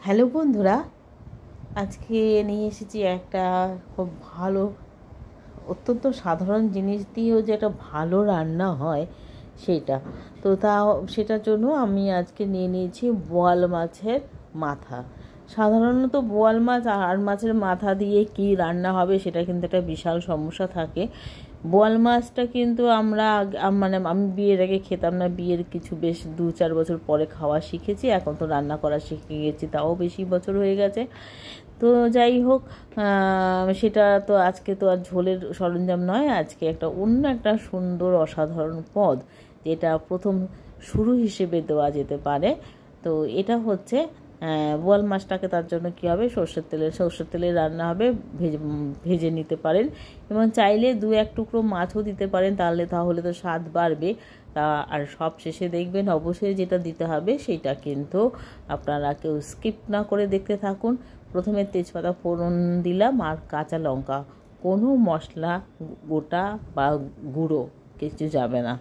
Hello বন্ধুরা, আজকে নিয়ে এসেছি একটা খুব ভালো, অত্যন্ত সাধারণ জিনিস দিয়েও যে একটা ভালো রান্না হয় সেটা। তো সেটার জন্য আমি আজকে নিয়ে নিয়েছি বোয়াল মাছের মাথা। সাধারণত বোয়াল মাছ আর মাছের মাথা দিয়ে কি রান্না হবে সেটা কিন্তু একটা বিশাল সমস্যা থাকে। বোয়াল মাছটা কিন্তু মানে আমি বিয়ের আগে খেতাম না, বিয়ের কিছু বেশ 2-4 বছর পরে খাওয়া শিখেছি। এখন তো রান্না করা শিখে গেছি, তাও বেশি বছর হয়ে গেছে। তো যাই হোক, সেটা তো আজকে তো আর ঝোলের সরঞ্জাম নয়, আজকে অন্য একটা সুন্দর অসাধারণ পদ যেটা প্রথম শুরু হিসেবে দেওয়া যেতে পারে। তো এটা হচ্ছে বোয়াল মাছটাকে, তার জন্য কী হবে, সর্ষের তেলে রান্না হবে। ভেজে নিতে পারেন এবং চাইলে 2-1 টুকরো মাছও দিতে পারেন, তাহলে তো স্বাদ বাড়বে। আর সব শেষে দেখবেন অবশ্যই যেটা দিতে হবে সেটা কিন্তু আপনারা কেউ স্কিপ না করে দেখতে থাকুন। প্রথমে তেজপাতা ফোড়ন দিলাম আর কাঁচা লঙ্কা, কোনো মশলা গোটা বা গুঁড়ো কিছু যাবে না,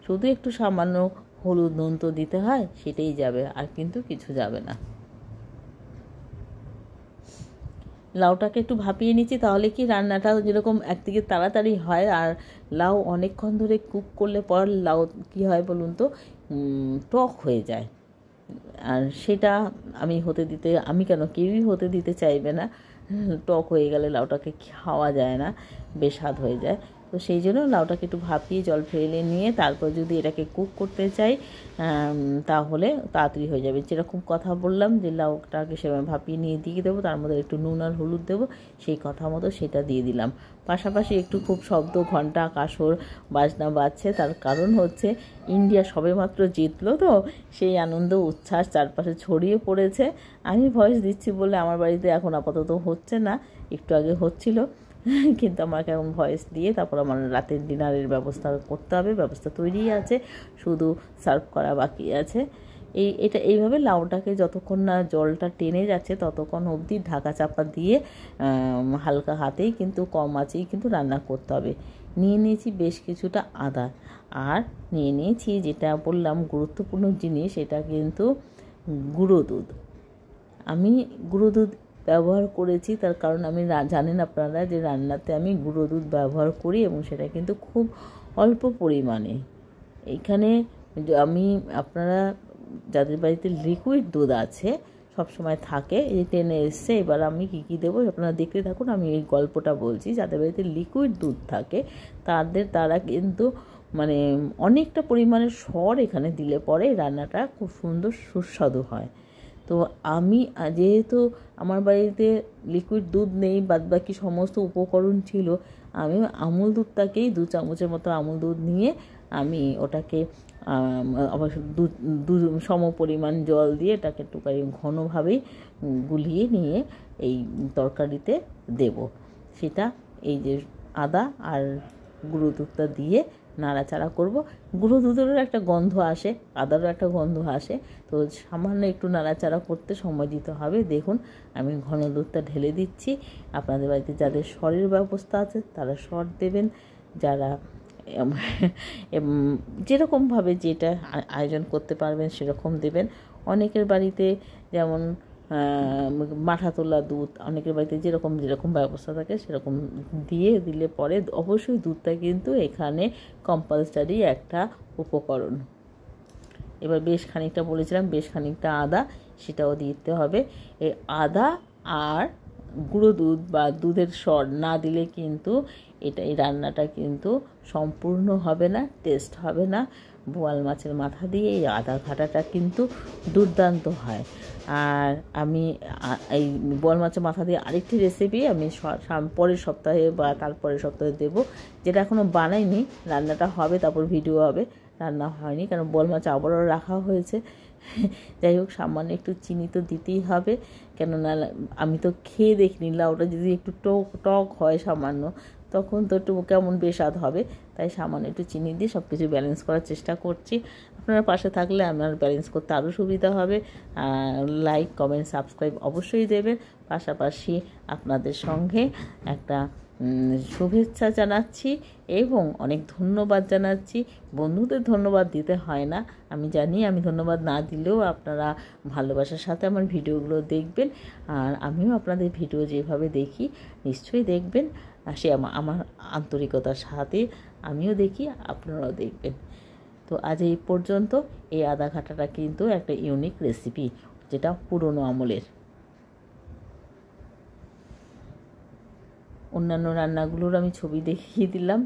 শুধু একটু সামান্য হলুদ নুন তো দিতে হয়, সেটাই যাবে, আর কিন্তু কিছু যাবে না। লাউটাকে একটু ভাপিয়ে নিচ্ছি, তাহলে কি রান্নাটা যেরকম একদিকে তাড়াতাড়ি হয়, আর লাউ অনেকক্ষণ ধরে কুক করলে পর লাউ কি হয় বলুন তো, টক হয়ে যায়। আর সেটা আমি কেন, কেউই হতে দিতে চাইবে না। টক হয়ে গেলে লাউটাকে খাওয়া যায় না, বেস্বাদ হয়ে যায়। তো সেই জন্য লাউটাকে একটু ভাপিয়ে জল ফেলে নিয়ে তারপর যদি এটাকে কুক করতে চাই তাহলে তাড়াতাড়ি হয়ে যাবে। যেরকম কথা বললাম যে লাউটাকে সেভাবে ভাপিয়ে নিয়ে দিয়ে দেবো, তার মধ্যে একটু নুন আর হলুদ দেবো, সেই কথা মতো সেটা দিয়ে দিলাম। পাশাপাশি একটু খুব শব্দ, ঘন্টা কাসর বাজনা বাজছে, তার কারণ হচ্ছে ইন্ডিয়া সবেমাত্র জিতলো, তো সেই আনন্দ উচ্ছ্বাস চারপাশে ছড়িয়ে পড়েছে। আমি ভয়েস দিচ্ছি বলে আমার বাড়িতে এখন আপাতত হচ্ছে না, একটু আগে হচ্ছিল, কিন্তু আমাকে এখন ভয়েস দিয়ে তারপর আমার রাতের ডিনারের ব্যবস্থা করতে হবে। ব্যবস্থা তৈরি আছে, শুধু সার্ভ করা বাকি আছে। এইভাবে লাউটাকে যতক্ষণ না জলটা টেনে যাচ্ছে ততক্ষণ অবধি ঢাকা চাপা দিয়ে হালকা হাতেই কিন্তু কম আঁচেই কিন্তু রান্না করতে হবে। নিয়ে নিয়েছি বেশ কিছুটা আদা, আর নিয়ে নিয়েছি যেটা বললাম গুরুত্বপূর্ণ জিনিস, এটা কিন্তু গুঁড়ো দুধ। আমি গুঁড়ো দুধ ব্যবহার করেছি, তার কারণ জানেন আপনারা যে রান্নাতে আমি গুঁড়ো দুধ ব্যবহার করি এবং সেটা কিন্তু খুব অল্প পরিমাণে। এখানে আপনারা যাদের বাড়িতে লিকুইড দুধ আছে, সব সময় থাকে, এই টেনে এসছে, এবার আমি কী দেবো আপনারা দেখতে থাকুন। আমি এই গল্পটা বলছি, যাদের বাড়িতে লিকুইড দুধ থাকে তারা কিন্তু মানে অনেকটা পরিমাণে সর এখানে দিলে পরে রান্নাটা খুব সুন্দর সুস্বাদু হয়। তো আমি যেহেতু আমার বাড়িতে লিকুইড দুধ নেই, বাদবাকি সমস্ত উপকরণ ছিল, আমি আমুল দুধটাকেই 2 চামচের মতো আমুল দুধ নিয়ে আমি ওটাকে অবশ্য দু সম পরিমাণ জল দিয়ে এটাকে একটুখানি ঘনভাবেই গুলিয়ে নিয়ে এই তরকারিতে দেব। সেটা এই যে আদা আর গুঁড়ো দুধটা দিয়ে নাড়াচাড়া করব। গুঁড়ো দুধেরও একটা গন্ধ আসে, আদারও একটা গন্ধ আসে, তো সামান্য একটু নাড়াচাড়া করতে সময় দিতে হবে। দেখুন আমি ঘন দুধটা ঢেলে দিচ্ছি। আপনাদের বাড়িতে যাদের সরের ব্যবস্থা আছে তারা সর দেবেন, যারা যেরকমভাবে যেটা আয়োজন করতে পারবেন সেরকম দেবেন। অনেকের বাড়িতে যেমন মাঠা তোলা দুধ, অনেকের বাড়িতে যেরকম ব্যবস্থা থাকে সেরকম দিলে পরে অবশ্যই দুধটা কিন্তু এখানে কম্পালসারি একটা উপকরণ। এবার বেশ খানিকটা বলেছিলাম, বেশ খানিকটা আদা, সেটাও দিতে হবে। এই আদা আর গুঁড়ো দুধ বা দুধের সর না দিলে কিন্তু এই রান্নাটা কিন্তু সম্পূর্ণ হবে না, টেস্ট হবে না। বোয়াল মাছের মাথা দিয়ে এই আদা ঘাটাটা কিন্তু দুর্দান্ত হয়। আর আমি এই বোয়াল মাছের মাথা দিয়ে আরেকটি রেসিপি আমি পরের সপ্তাহে বা তারপরের সপ্তাহে দেবো, যেটা এখনও বানাইনি। রান্নাটা হবে, তারপর ভিডিও হবে। রান্না হয়নি কারণ বোয়াল মাছ আবারও রাখা হয়েছে। যাই হোক, সামান্য একটু চিনি তো দিতেই হবে, কেননা আমি তো খেয়ে দেখিনি লাউটা যদি একটু টক হয় সামান্য, তখন তো একটু কেমন বেস্বাদ হবে। তাই সামান্য একটু চিনি দিয়ে সব কিছু ব্যালেন্স করার চেষ্টা করছি। আপনারা পাশে থাকলে আমার ব্যালেন্স করতে আরও সুবিধা হবে। লাইক, কমেন্ট, সাবস্ক্রাইব অবশ্যই দেবেন। পাশাপাশি আপনাদের সঙ্গে একটা শুভেচ্ছা জানাচ্ছি এবং অনেক ধন্যবাদ জানাচ্ছি। বন্ধুদের ধন্যবাদ দিতে হয় না, আমি জানি। আমি ধন্যবাদ না দিলেও আপনারা ভালোবাসার সাথে আমার ভিডিওগুলো দেখবেন, আর আমিও আপনাদের ভিডিও যেভাবে দেখি নিশ্চয়ই দেখবেন। আর সে আমার আন্তরিকতার সাথে আমিও দেখি, আপনারাও দেখবেন। তো আজ এই পর্যন্ত। এই আদা ঘাটাটা কিন্তু একটা ইউনিক রেসিপি, যেটা পুরনো আমলের। অন্যান্য রান্নাগুলোর আমি ছবি দেখিয়ে দিলাম।